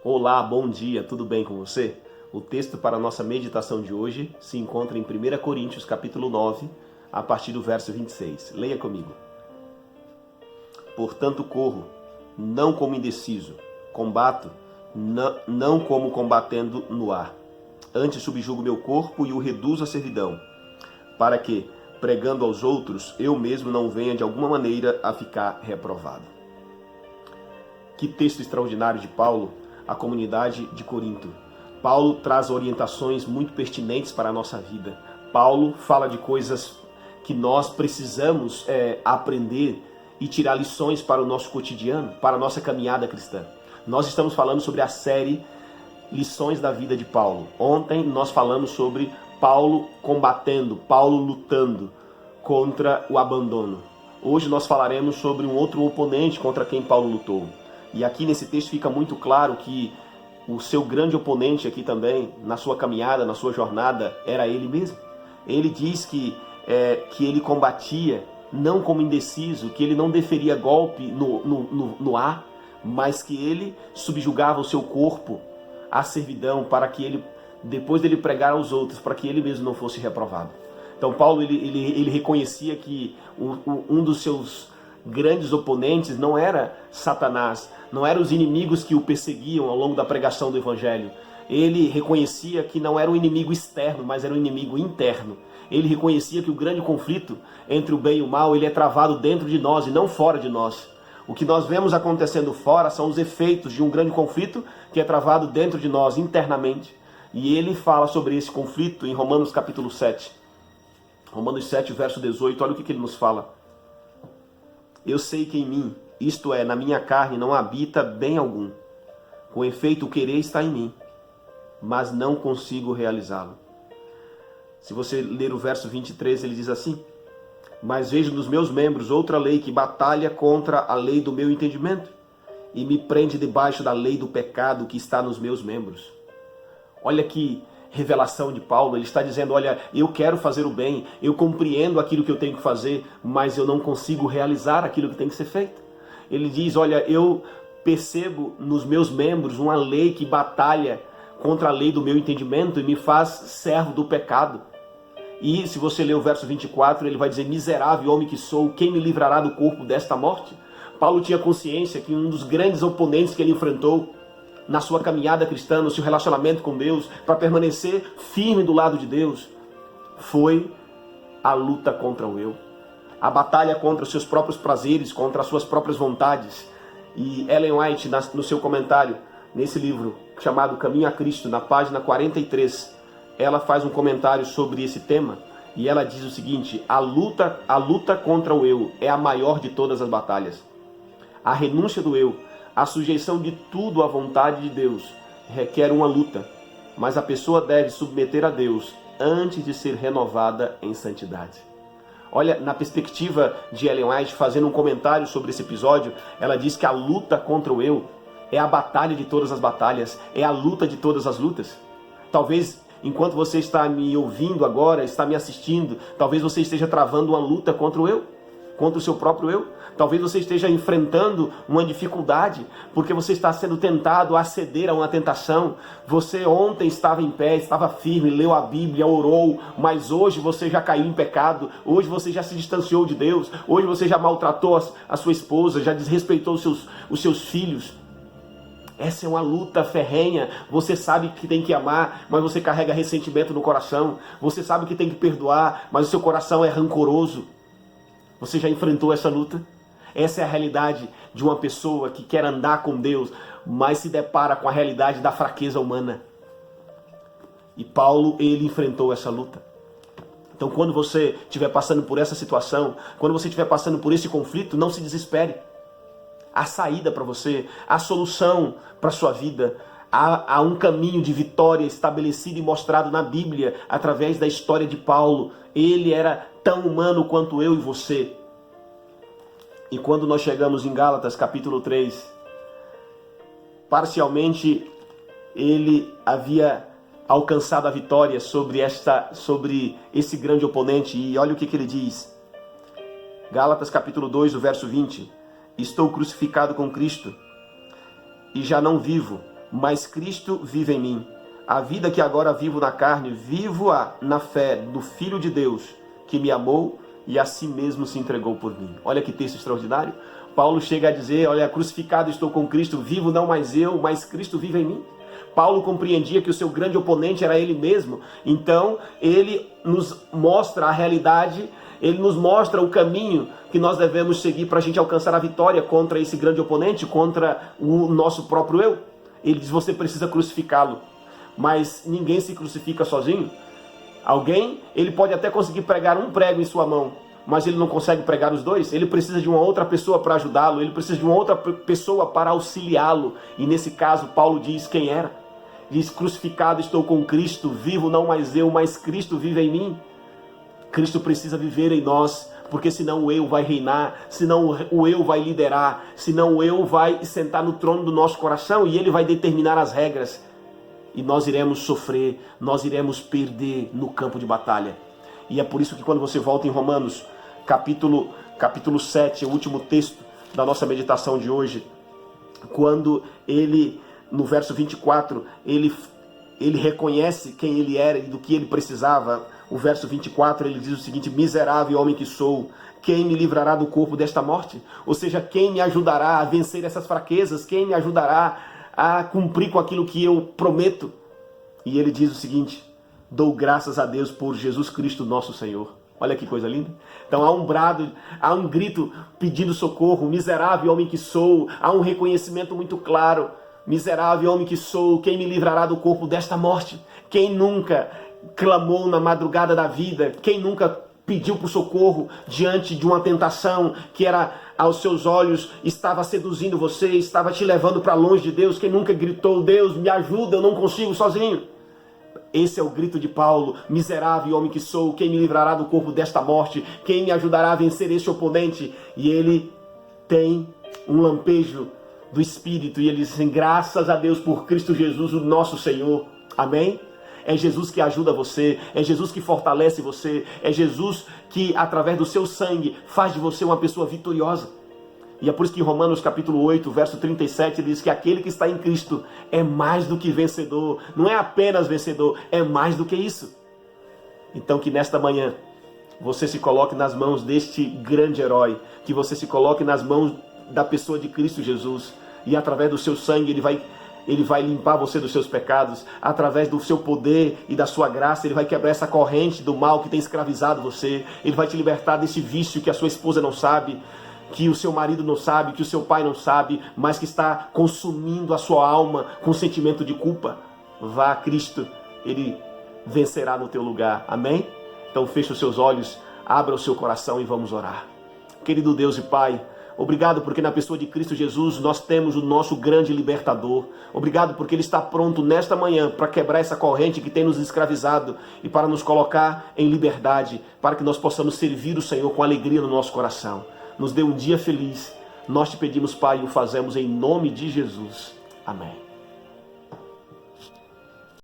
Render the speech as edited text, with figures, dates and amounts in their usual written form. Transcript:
Olá, bom dia, tudo bem com você? O texto para a nossa meditação de hoje se encontra em 1 Coríntios capítulo 9, a partir do verso 26. Leia comigo. Portanto corro, não como indeciso, combato, não como combatendo no ar. Antes subjugo meu corpo e o reduzo à servidão, para que, pregando aos outros, eu mesmo não venha de alguma maneira a ficar reprovado. Que texto extraordinário de Paulo à comunidade de Corinto. Paulo traz orientações muito pertinentes para a nossa vida. Paulo fala de coisas que nós precisamos aprender e tirar lições para o nosso cotidiano, para a nossa caminhada cristã. Nós estamos falando sobre a série Lições da Vida de Paulo. Ontem nós falamos sobre Paulo combatendo, Paulo lutando contra o abandono. Hoje nós falaremos sobre um outro oponente contra quem Paulo lutou. E aqui nesse texto fica muito claro que o seu grande oponente aqui também, na sua caminhada, na sua jornada, era ele mesmo. Ele diz que ele combatia não como indeciso, que ele não deferia golpe no ar, mas que ele subjugava o seu corpo à servidão para que ele, depois dele pregar aos outros, para que ele mesmo não fosse reprovado. Então Paulo ele reconhecia que um dos seus grandes oponentes não era Satanás, não eram os inimigos que o perseguiam ao longo da pregação do Evangelho. Ele reconhecia que não era um inimigo externo, mas era um inimigo interno. Ele reconhecia que o grande conflito entre o bem e o mal, ele é travado dentro de nós e não fora de nós. O que nós vemos acontecendo fora são os efeitos de um grande conflito que é travado dentro de nós, internamente. E ele fala sobre esse conflito em Romanos capítulo 7. Romanos 7, verso 18, olha o que ele nos fala. Eu sei que em mim, isto é, na minha carne, não habita bem algum. Com efeito, o querer está em mim, mas não consigo realizá-lo. Se você ler o verso 23, ele diz assim: mas vejo nos meus membros outra lei que batalha contra a lei do meu entendimento e me prende debaixo da lei do pecado que está nos meus membros. Olha que revelação de Paulo, ele está dizendo, olha, eu quero fazer o bem, eu compreendo aquilo que eu tenho que fazer, mas eu não consigo realizar aquilo que tem que ser feito. Ele diz, olha, eu percebo nos meus membros uma lei que batalha contra a lei do meu entendimento e me faz servo do pecado. E se você ler o verso 24, ele vai dizer, miserável homem que sou, quem me livrará do corpo desta morte? Paulo tinha consciência que um dos grandes oponentes que ele enfrentou na sua caminhada cristã, no seu relacionamento com Deus, para permanecer firme do lado de Deus, foi a luta contra o eu. A batalha contra os seus próprios prazeres, contra as suas próprias vontades. E Ellen White, no seu comentário, nesse livro chamado Caminho a Cristo, na página 43, ela faz um comentário sobre esse tema, e ela diz o seguinte, a luta contra o eu é a maior de todas as batalhas. A renúncia do eu, a sujeição de tudo à vontade de Deus requer uma luta, mas a pessoa deve submeter a Deus antes de ser renovada em santidade. Olha, na perspectiva de Ellen White, fazendo um comentário sobre esse episódio, ela diz que a luta contra o eu é a batalha de todas as batalhas, é a luta de todas as lutas. Talvez, enquanto você está me ouvindo agora, está me assistindo, talvez você esteja travando uma luta contra o eu, contra o seu próprio eu. Talvez você esteja enfrentando uma dificuldade, porque você está sendo tentado a ceder a uma tentação. Você ontem estava em pé, estava firme, leu a Bíblia, orou, mas hoje você já caiu em pecado, hoje você já se distanciou de Deus, hoje você já maltratou a sua esposa, já desrespeitou os seus filhos. Essa é uma luta ferrenha. Você sabe que tem que amar, mas você carrega ressentimento no coração. Você sabe que tem que perdoar, mas o seu coração é rancoroso. Você já enfrentou essa luta? Essa é a realidade de uma pessoa que quer andar com Deus, mas se depara com a realidade da fraqueza humana. E Paulo, ele enfrentou essa luta. Então, quando você estiver passando por essa situação, quando você estiver passando por esse conflito, não se desespere. Há saída para você, há solução para a sua vida. Há um caminho de vitória estabelecido e mostrado na Bíblia, através da história de Paulo. Ele era tão humano quanto eu e você. E quando nós chegamos em Gálatas capítulo 3, parcialmente ele havia alcançado a vitória sobre esse grande oponente. E olha o que ele diz. Gálatas capítulo 2, o verso 20. Estou crucificado com Cristo, e já não vivo, mas Cristo vive em mim. A vida que agora vivo na carne, vivo-a na fé do Filho de Deus, que me amou e a si mesmo se entregou por mim. Olha que texto extraordinário. Paulo chega a dizer, olha, crucificado estou com Cristo, vivo não mais eu, mas Cristo vive em mim. Paulo compreendia que o seu grande oponente era ele mesmo, então ele nos mostra a realidade, ele nos mostra o caminho que nós devemos seguir para a gente alcançar a vitória contra esse grande oponente, contra o nosso próprio eu. Ele diz, você precisa crucificá-lo, mas ninguém se crucifica sozinho. Alguém, ele pode até conseguir pregar um prego em sua mão, mas ele não consegue pregar os dois. Ele precisa de uma outra pessoa para ajudá-lo, ele precisa de uma outra pessoa para auxiliá-lo. E nesse caso, Paulo diz quem era. Diz, crucificado estou com Cristo, vivo não mais eu, mas Cristo vive em mim. Cristo precisa viver em nós, porque senão o eu vai reinar, senão o eu vai liderar, senão o eu vai sentar no trono do nosso coração e ele vai determinar as regras. E nós iremos sofrer, nós iremos perder no campo de batalha. E é por isso que quando você volta em Romanos, capítulo 7, o último texto da nossa meditação de hoje, quando ele, no verso 24, ele reconhece quem ele era e do que ele precisava. O verso 24, ele diz o seguinte, miserável homem que sou, quem me livrará do corpo desta morte? Ou seja, quem me ajudará a vencer essas fraquezas? Quem me ajudará a cumprir com aquilo que eu prometo? E ele diz o seguinte, dou graças a Deus por Jesus Cristo nosso Senhor. Olha que coisa linda. Então há um brado, há um grito pedindo socorro, miserável homem que sou, há um reconhecimento muito claro, miserável homem que sou, quem me livrará do corpo desta morte? Quem nunca clamou na madrugada da vida? Quem nunca pediu por socorro diante de uma tentação que era aos seus olhos, estava seduzindo você, estava te levando para longe de Deus? Quem nunca gritou, Deus me ajuda, eu não consigo sozinho? Esse é o grito de Paulo, miserável homem que sou, quem me livrará do corpo desta morte? Quem me ajudará a vencer este oponente? E ele tem um lampejo do Espírito e ele diz assim, graças a Deus por Cristo Jesus, o nosso Senhor. Amém? É Jesus que ajuda você, é Jesus que fortalece você, é Jesus que, através do seu sangue, faz de você uma pessoa vitoriosa. E é por isso que em Romanos capítulo 8, verso 37, ele diz que aquele que está em Cristo é mais do que vencedor. Não é apenas vencedor, é mais do que isso. Então que nesta manhã você se coloque nas mãos deste grande herói, que você se coloque nas mãos da pessoa de Cristo Jesus, e através do seu sangue ele vai limpar você dos seus pecados, através do seu poder e da sua graça, ele vai quebrar essa corrente do mal que tem escravizado você, ele vai te libertar desse vício que a sua esposa não sabe, que o seu marido não sabe, que o seu pai não sabe, mas que está consumindo a sua alma com sentimento de culpa. Vá a Cristo, ele vencerá no teu lugar, amém? Então feche os seus olhos, abra o seu coração e vamos orar. Querido Deus e Pai, obrigado porque na pessoa de Cristo Jesus nós temos o nosso grande libertador. Obrigado porque Ele está pronto nesta manhã para quebrar essa corrente que tem nos escravizado e para nos colocar em liberdade, para que nós possamos servir o Senhor com alegria no nosso coração. Nos dê um dia feliz. Nós te pedimos, Pai, e o fazemos em nome de Jesus. Amém.